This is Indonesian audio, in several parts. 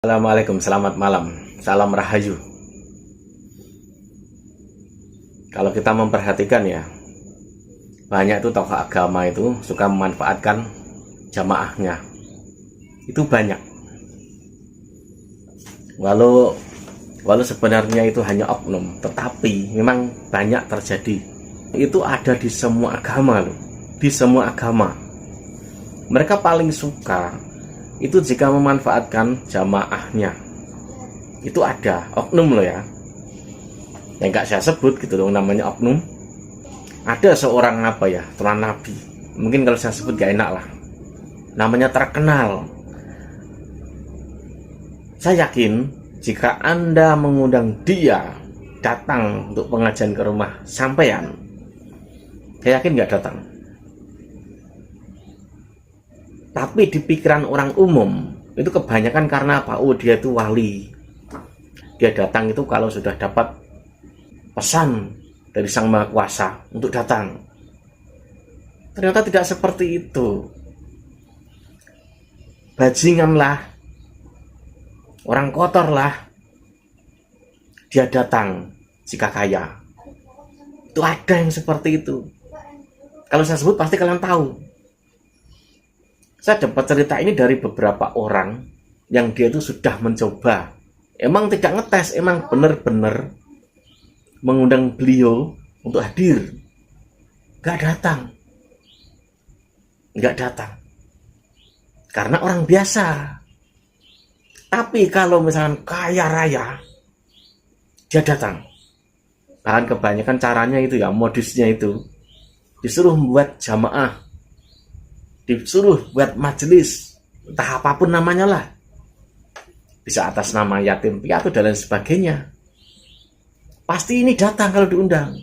Assalamualaikum, selamat malam, salam rahayu. Kalau kita memperhatikan ya, banyak itu tokoh agama itu suka memanfaatkan jamaahnya. Itu banyak. Walau sebenarnya itu hanya oknum, tetapi memang banyak terjadi. Itu ada di semua agama loh, di semua agama. Mereka paling suka itu jika memanfaatkan jamaahnya. Itu ada oknum loh ya, yang gak saya sebut gitu loh, namanya oknum. Ada seorang tuan nabi, mungkin kalau saya sebut gak enak lah, namanya terkenal. Saya yakin jika Anda mengundang dia datang untuk pengajian ke rumah sampean, saya yakin gak datang. Tapi di pikiran orang umum itu kebanyakan karena apa? Oh, dia itu wali. Dia datang itu kalau sudah dapat pesan dari Sang Maha Kuasa untuk datang. Ternyata tidak seperti itu. Bajingan lah, orang kotor lah, dia datang jika kaya. Itu ada yang seperti itu. Kalau saya sebut pasti kalian tahu. Saya dapat cerita ini dari beberapa orang yang dia itu sudah mencoba. Emang tidak ngetes, emang benar-benar mengundang beliau untuk hadir. Gak datang. Gak datang. Karena orang biasa. Tapi kalau misalkan kaya raya, dia datang. Bahkan kebanyakan caranya itu ya, modusnya itu disuruh membuat jamaah, disuruh buat majelis, entah apapun namanya lah, bisa atas nama yatim piatu dan lain sebagainya. Pasti ini datang kalau diundang.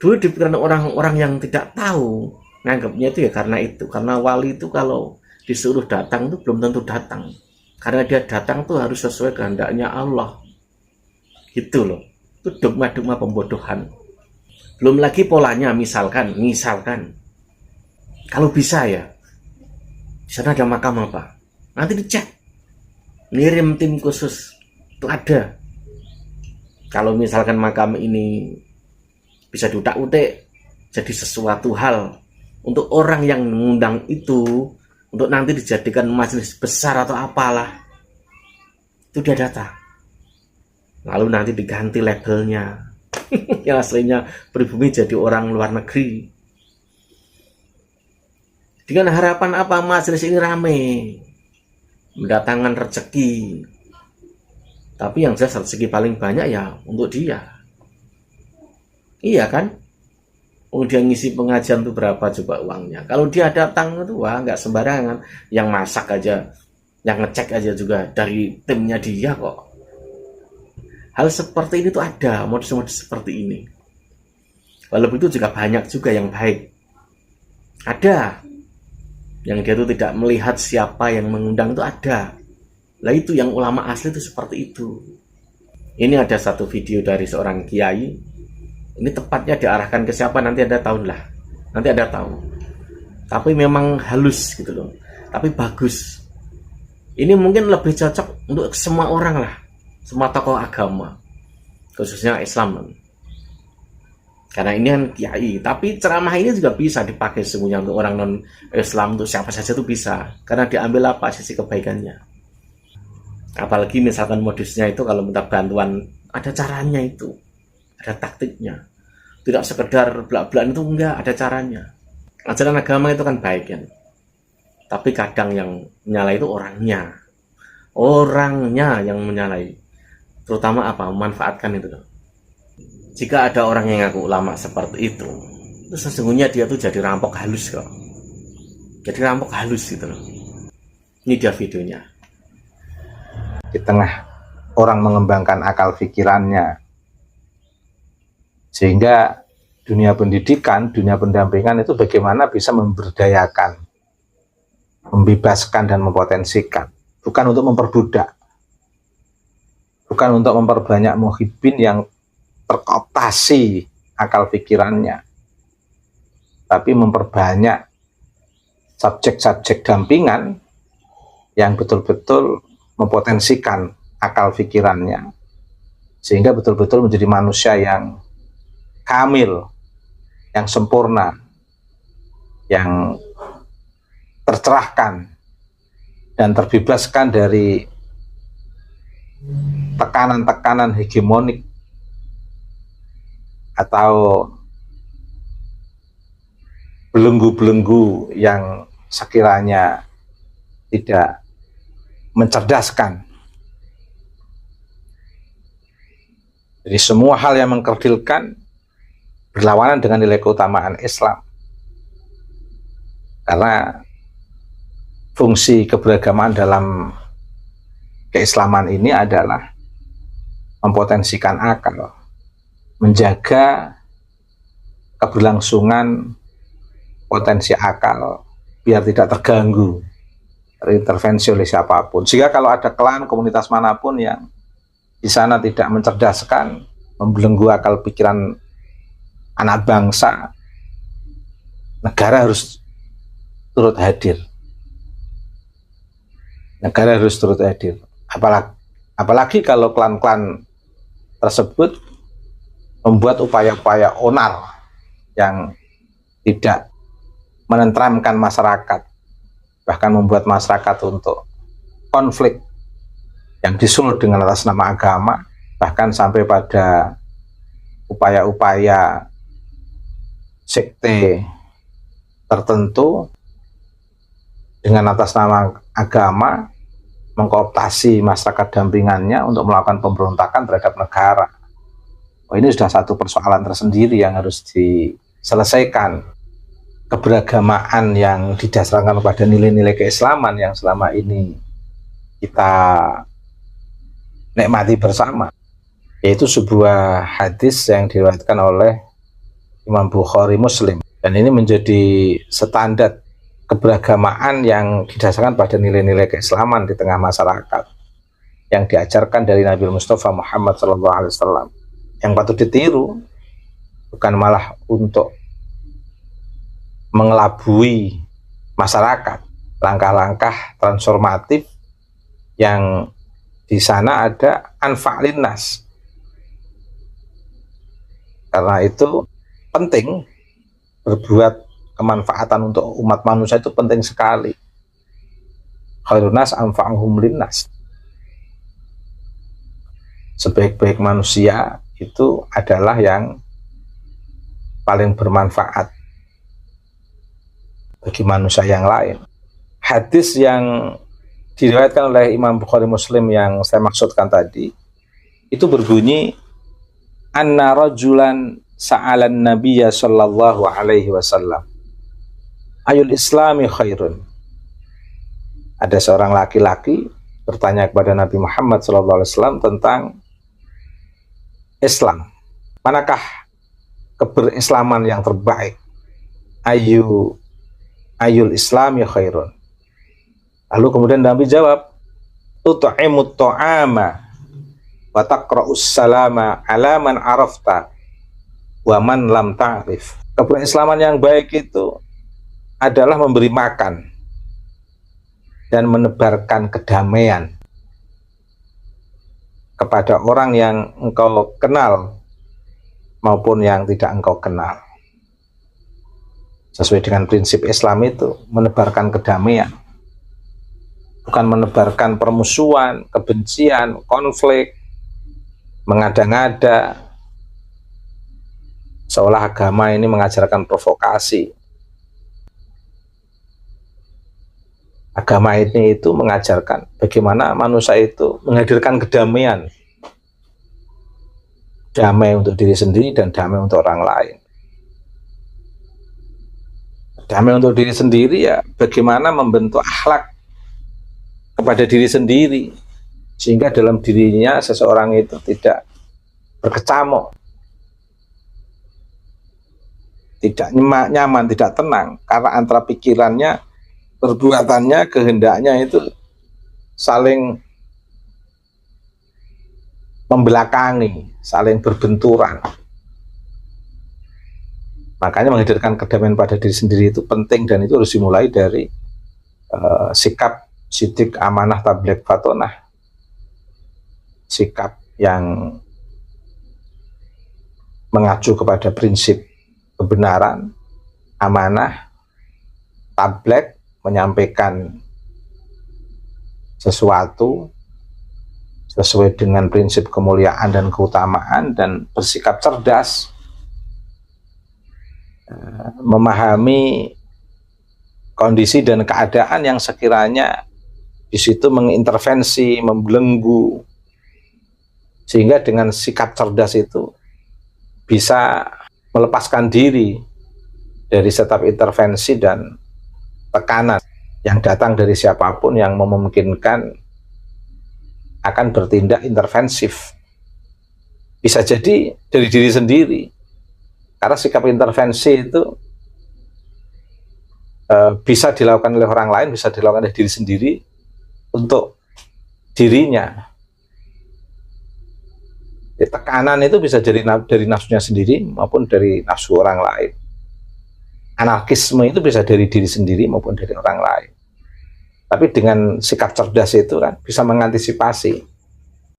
Dulu di pikiran orang-orang yang tidak tahu, nganggapnya itu ya karena wali itu kalau disuruh datang itu belum tentu datang, karena dia datang tuh harus sesuai kehendaknya Allah. Gitu loh. Itu dogma-dogma pembodohan. Belum lagi polanya, misalkan kalau bisa ya, di sana ada makam apa, nanti dicek, ngirim tim khusus, itu ada. Kalau misalkan makam ini bisa diutak-utik jadi sesuatu hal untuk orang yang mengundang itu, untuk nanti dijadikan majelis besar atau apalah, itu dia datang. Lalu nanti diganti labelnya, yang aslinya pribumi jadi orang luar negeri. Dengan harapan apa? Majelis ini rame, mendatangkan rezeki. Tapi yang jelas rezeki paling banyak ya untuk dia. Iya kan? Dia ngisi pengajian itu berapa coba uangnya? Kalau dia datang itu wah nggak sembarangan. Yang masak aja, yang ngecek aja juga dari timnya dia kok. Hal seperti ini tuh ada, modus-modus seperti ini. Walaupun itu juga banyak juga yang baik. Ada yang dia itu tidak melihat siapa yang mengundang, itu ada. Lah itu yang ulama asli itu seperti itu. Ini ada satu video dari seorang kiai. Ini tepatnya diarahkan ke siapa nanti Anda tahu lah. Nanti Anda tahu. Tapi memang halus gitu loh. Tapi bagus. Ini mungkin lebih cocok untuk semua orang lah. Semua tokoh agama. Khususnya Islam. Karena ini kan kiai, tapi ceramah ini juga bisa dipakai semuanya untuk orang non Islam, untuk siapa saja itu bisa, karena diambil apa sisi kebaikannya. Apalagi misalkan modusnya itu kalau minta bantuan, ada caranya itu, ada taktiknya, tidak sekedar belak-belakan itu enggak, ada caranya. Ajaran agama itu kan baik kan, tapi kadang yang menyalahi itu orangnya yang menyalahi, terutama apa, memanfaatkan itu loh. Jika ada orang yang ngaku ulama seperti itu sesungguhnya dia tuh jadi rampok halus kok. Jadi rampok halus gitu loh. Ini dia videonya. Di tengah orang mengembangkan akal pikirannya, sehingga dunia pendidikan, dunia pendampingan itu bagaimana bisa memberdayakan, membebaskan dan mempotensikan, bukan untuk memperbudak, bukan untuk memperbanyak muhibbin yang terkooptasi akal pikirannya, tapi memperbanyak subjek-subjek dampingan yang betul-betul mempotensikan akal pikirannya sehingga betul-betul menjadi manusia yang kamil, yang sempurna, yang tercerahkan dan terbebaskan dari tekanan-tekanan hegemonik atau belenggu-belenggu yang sekiranya tidak mencerdaskan. Jadi semua hal yang mengkerdilkan berlawanan dengan nilai keutamaan Islam. Karena fungsi keberagaman dalam keislaman ini adalah mempotensikan akal, menjaga keberlangsungan potensi akal biar tidak terganggu terintervensi oleh siapapun. Sehingga kalau ada klan komunitas manapun yang di sana tidak mencerdaskan, membelenggu akal pikiran anak bangsa, negara harus turut hadir. Negara harus turut hadir. Apalagi kalau klan-klan tersebut membuat upaya-upaya onar yang tidak menenteramkan masyarakat, bahkan membuat masyarakat untuk konflik yang disulut dengan atas nama agama, bahkan sampai pada upaya-upaya sekte tertentu dengan atas nama agama mengkooptasi masyarakat dampingannya untuk melakukan pemberontakan terhadap negara. Oh, ini sudah satu persoalan tersendiri yang harus diselesaikan. Keberagamaan yang didasarkan pada nilai-nilai keislaman yang selama ini kita nikmati bersama, yaitu sebuah hadis yang diriwayatkan oleh Imam Bukhari Muslim, dan ini menjadi standar keberagamaan yang didasarkan pada nilai-nilai keislaman di tengah masyarakat yang diajarkan dari Nabi Mustafa Muhammad SAW, yang patut ditiru, bukan malah untuk mengelabui masyarakat. Langkah-langkah transformatif yang di sana ada anfa'lin nas. Karena itu penting, berbuat kemanfaatan untuk umat manusia itu penting sekali. Khairun nas anfa'uhum linnas. Sebaik-baik manusia itu adalah yang paling bermanfaat bagi manusia yang lain. Hadis yang diriwayatkan oleh Imam Bukhari Muslim yang saya maksudkan tadi itu berbunyi, anna rajulan sa'alan nabiyya sallallahu alaihi wasallam ayul islami khairun. Ada seorang laki-laki bertanya kepada Nabi Muhammad sallallahu alaihi wasallam tentang Islam. Manakah keberislaman yang terbaik? Ayul islami khairun. Lalu kemudian Nabi jawab, tut'imut ta'ama wa taqra'us salama ala man arafta wa man lam ta'rif. Keberislaman yang baik itu adalah memberi makan dan menebarkan kedamaian kepada orang yang engkau kenal maupun yang tidak engkau kenal. Sesuai dengan prinsip Islam itu, menebarkan kedamaian, bukan menebarkan permusuhan, kebencian, konflik, mengada-ngada, seolah agama ini mengajarkan provokasi. Agama ini itu mengajarkan bagaimana manusia itu menghadirkan kedamaian, damai untuk diri sendiri dan damai untuk orang lain. Damai untuk diri sendiri ya bagaimana membentuk akhlak kepada diri sendiri sehingga dalam dirinya seseorang itu tidak berkecamuk, tidak nyaman, tidak tenang karena antara pikirannya, perbuatannya, kehendaknya itu saling membelakangi, saling berbenturan. Makanya menghadirkan kedamaian pada diri sendiri itu penting, dan itu harus dimulai dari sikap sidik, amanah, tabligh, fatonah, sikap yang mengacu kepada prinsip kebenaran, amanah, tabligh, menyampaikan sesuatu sesuai dengan prinsip kemuliaan dan keutamaan, dan bersikap cerdas, memahami kondisi dan keadaan yang sekiranya di situ mengintervensi, membelenggu, sehingga dengan sikap cerdas itu bisa melepaskan diri dari setiap intervensi dan tekanan yang datang dari siapapun yang memungkinkan akan bertindak intervensif. Bisa jadi dari diri sendiri, karena sikap intervensi itu bisa dilakukan oleh orang lain, bisa dilakukan oleh diri sendiri untuk dirinya. Tekanan itu bisa dari nafsunya sendiri maupun dari nafsu orang lain. Anarkisme itu bisa dari diri sendiri maupun dari orang lain. Tapi dengan sikap cerdas itu kan bisa mengantisipasi